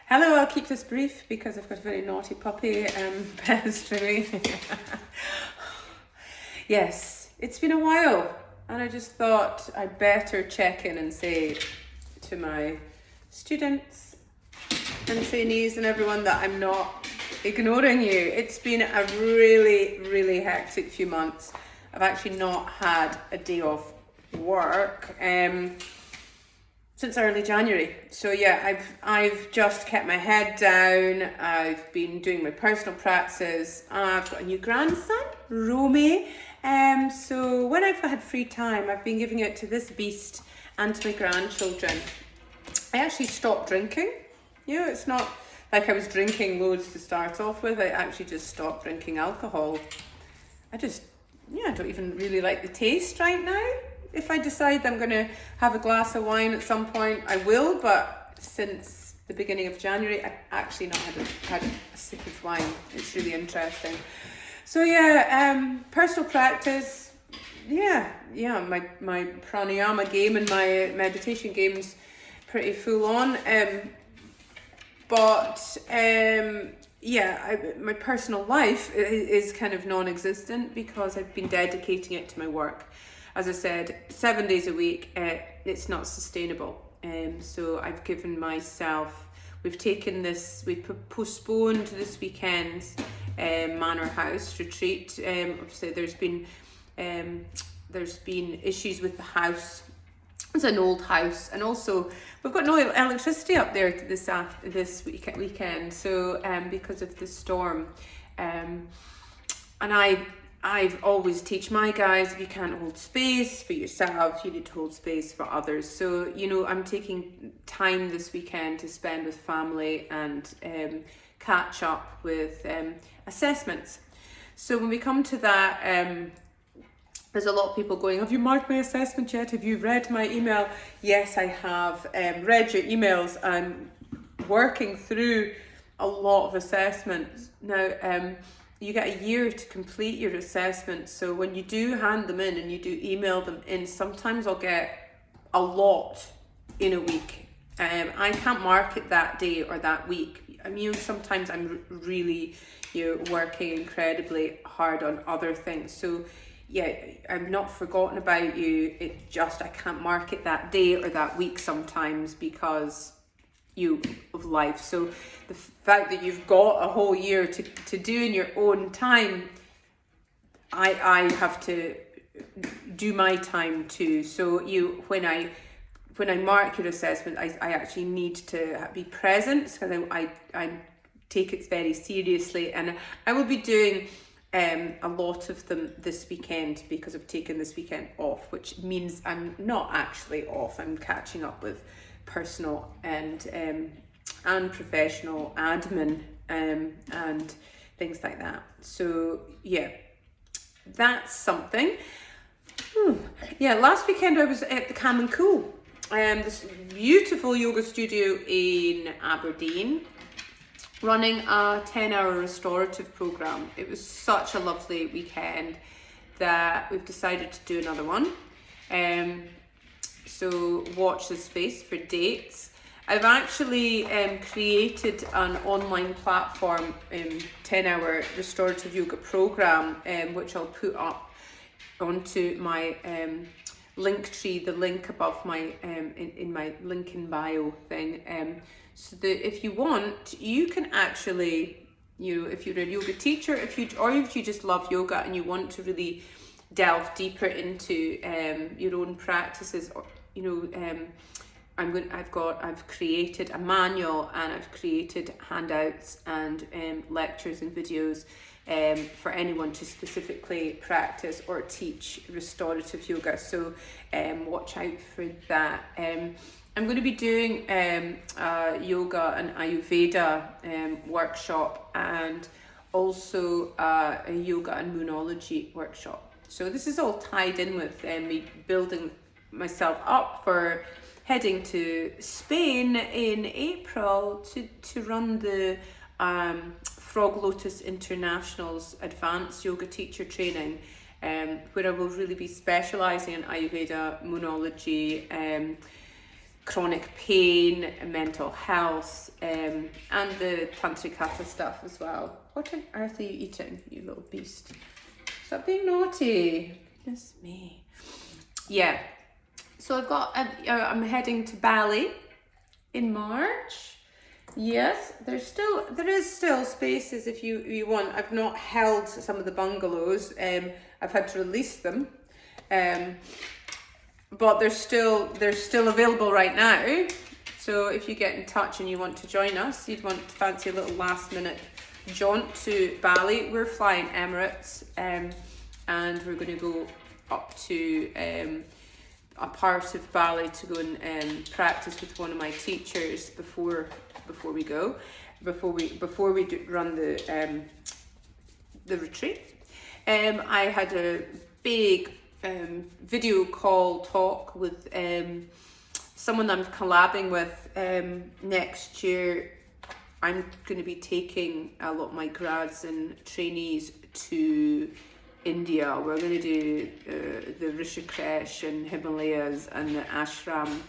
Hello, I'll keep this brief because I've got a very naughty puppy pestering me. Yes, it's been a while, and I just thought I'd better check in and say to my students and trainees and everyone that I'm not ignoring you. It's been a really, really hectic few months. I've actually not had a day off work since early January. So yeah, I've just kept my head down. I've been doing my personal practices. I've got a new grandson, Romy. So when I've had free time, I've been giving it to this beast and to my grandchildren. I actually stopped drinking. You know, it's not like I was drinking loads to start off with. I actually just stopped drinking alcohol. I don't even really like the taste right now. If I decide I'm going to have a glass of wine at some point, I will, but since the beginning of January, I've actually not had a sip of wine. It's really interesting. So yeah, personal practice, my pranayama game and my meditation game's pretty full on. My personal life is kind of non-existent because I've been dedicating it to my work. As I said, 7 days a week, it's not sustainable. So I've given myself, we've postponed this weekend's Manor House retreat. Obviously there's been issues with the house. It's an old house, and also we've got no electricity up there this weekend. So because of the storm, and I've always teach my guys, if you can't hold space for yourself, you need to hold space for others. So, you know, I'm taking time this weekend to spend with family and catch up with assessments. So when we come to that, there's a lot of people going, have you marked my assessment yet? Have you read my email? Yes, I have read your emails. I'm working through a lot of assessments. Now, you get a year to complete your assessment. So when you do hand them in and you do email them in, sometimes I'll get a lot in a week. I can't mark it that day or that week. I mean, sometimes I'm really, working incredibly hard on other things. So yeah, I'm not forgotten about you. It just, I can't mark it that day or that week sometimes because of life. So the fact that you've got a whole year to do in your own time, I have to do my time too. So when I mark your assessment, I actually need to be present because I take it very seriously, and I will be doing a lot of them this weekend because I've taken this weekend off, which means I'm not actually off. I'm catching up with personal and professional admin and things like that. So yeah, that's something. Last weekend I was at the Calm and Cool, this beautiful yoga studio in Aberdeen, running a 10-hour restorative program. It was such a lovely weekend that we've decided to do another one. So watch this space for dates. I've actually created an online platform, 10-hour restorative yoga program, which I'll put up onto my Linktree, the link above my in my link in bio thing. So that if you want, you can actually, if you're a yoga teacher, if you just love yoga and you want to really delve deeper into your own practices, or I've created a manual and I've created handouts and lectures and videos for anyone to specifically practice or teach restorative yoga. So watch out for that. I'm going to be doing a yoga and Ayurveda workshop, and also a yoga and moonology workshop. So this is all tied in with me building myself up for heading to Spain in April to run the Frog Lotus International's Advanced Yoga Teacher Training, where I will really be specialising in Ayurveda, moonology, chronic pain, mental health, and the Tantric Hatha stuff as well. What on earth are you eating, you little beast? Stop being naughty. Goodness me. Yeah. So I'm heading to Bali in March. Yes, there is still spaces if you want. I've not held some of the bungalows. I've had to release them. But they're still available right now. So if you get in touch and you want to join us, you'd fancy a little last minute jaunt to Bali. We're flying Emirates, and we're going to go up to a part of Bali to go and practice with one of my teachers before we go, before we run the retreat. I had a big video call talk with someone I'm collabing with next year. I'm going to be taking a lot of my grads and trainees to India. We're going to do the Rishikesh and Himalayas and the ashram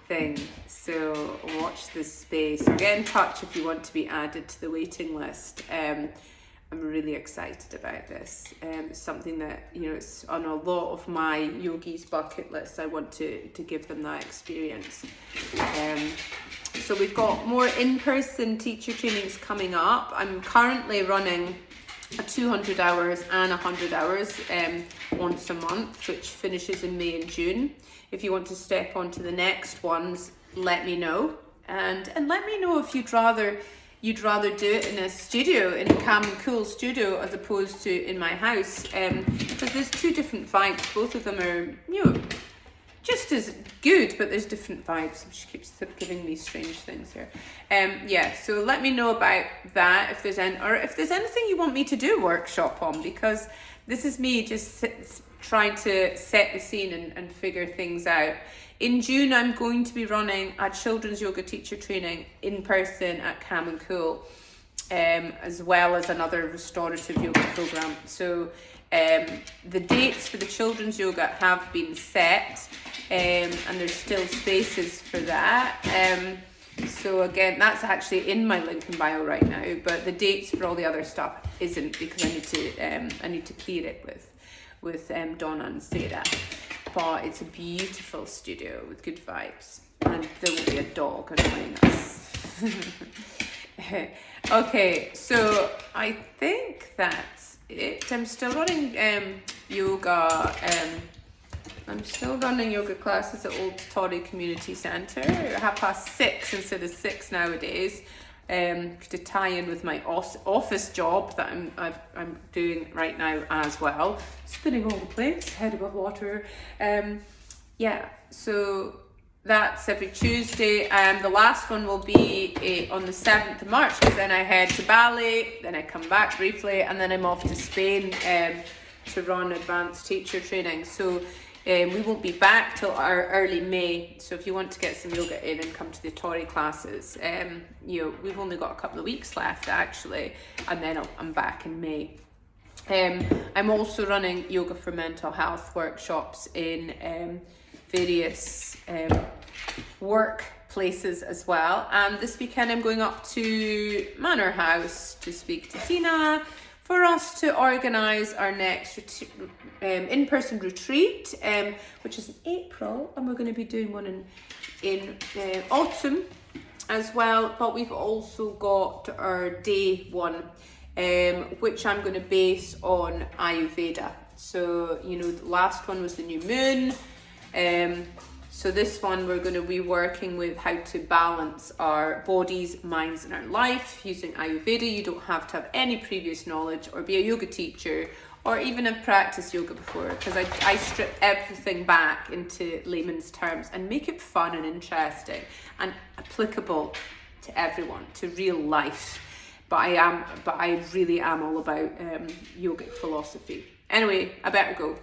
thing. So watch this space. Or get in touch if you want to be added to the waiting list. I'm really excited about this. It's something that, it's on a lot of my yogis bucket list. I want to give them that experience. So we've got more in-person teacher trainings coming up. I'm currently running a 200 hours and 100 hours once a month, which finishes in May and June. If you want to step on to the next ones, let me know. And let me know if you'd rather do it in a studio, in a calm and cool studio, as opposed to in my house. Because there's two different vibes. Both of them are, just as good, but there's different vibes. She keeps giving me strange things here. So let me know about that if there's anything you want me to do a workshop on, because this is me just trying to set the scene and figure things out. In June, I'm going to be running a children's yoga teacher training in person at Calm and Cool, as well as another restorative yoga program. So the dates for the children's yoga have been set, and there's still spaces for that. So again, that's actually in my link in bio right now, but the dates for all the other stuff isn't, because I need to clear it with Donna and Sarah. But it's a beautiful studio with good vibes, and there will be a dog annoying us. Okay, so I think that's it. I'm still running yoga. I'm still running yoga classes at Old Torrey Community Centre at 6:30 instead of 6 nowadays, to tie in with my office job that I'm doing right now as well. Spinning all the plates, head above water. So that's every Tuesday. The last one will be on the 7th of March, because then I head to Bali, then I come back briefly, and then I'm off to Spain to run advanced teacher training. So we won't be back till our early May. So if you want to get some yoga in and come to the Torrey classes, we've only got a couple of weeks left actually, and then I'm back in May. I'm also running yoga for mental health workshops in various workplaces as well. And this weekend I'm going up to Manor House to speak to Tina for us to organise our next in-person retreat, which is in April, and we're going to be doing one in autumn as well. But we've also got our day one, which I'm going to base on Ayurveda. So, the last one was the new moon. So this one, we're going to be working with how to balance our bodies, minds, and our life using Ayurveda. You don't have to have any previous knowledge or be a yoga teacher or even have practiced yoga before, because I strip everything back into layman's terms and make it fun and interesting and applicable to everyone, to real life. But I really am all about yogic philosophy. Anyway, I better go.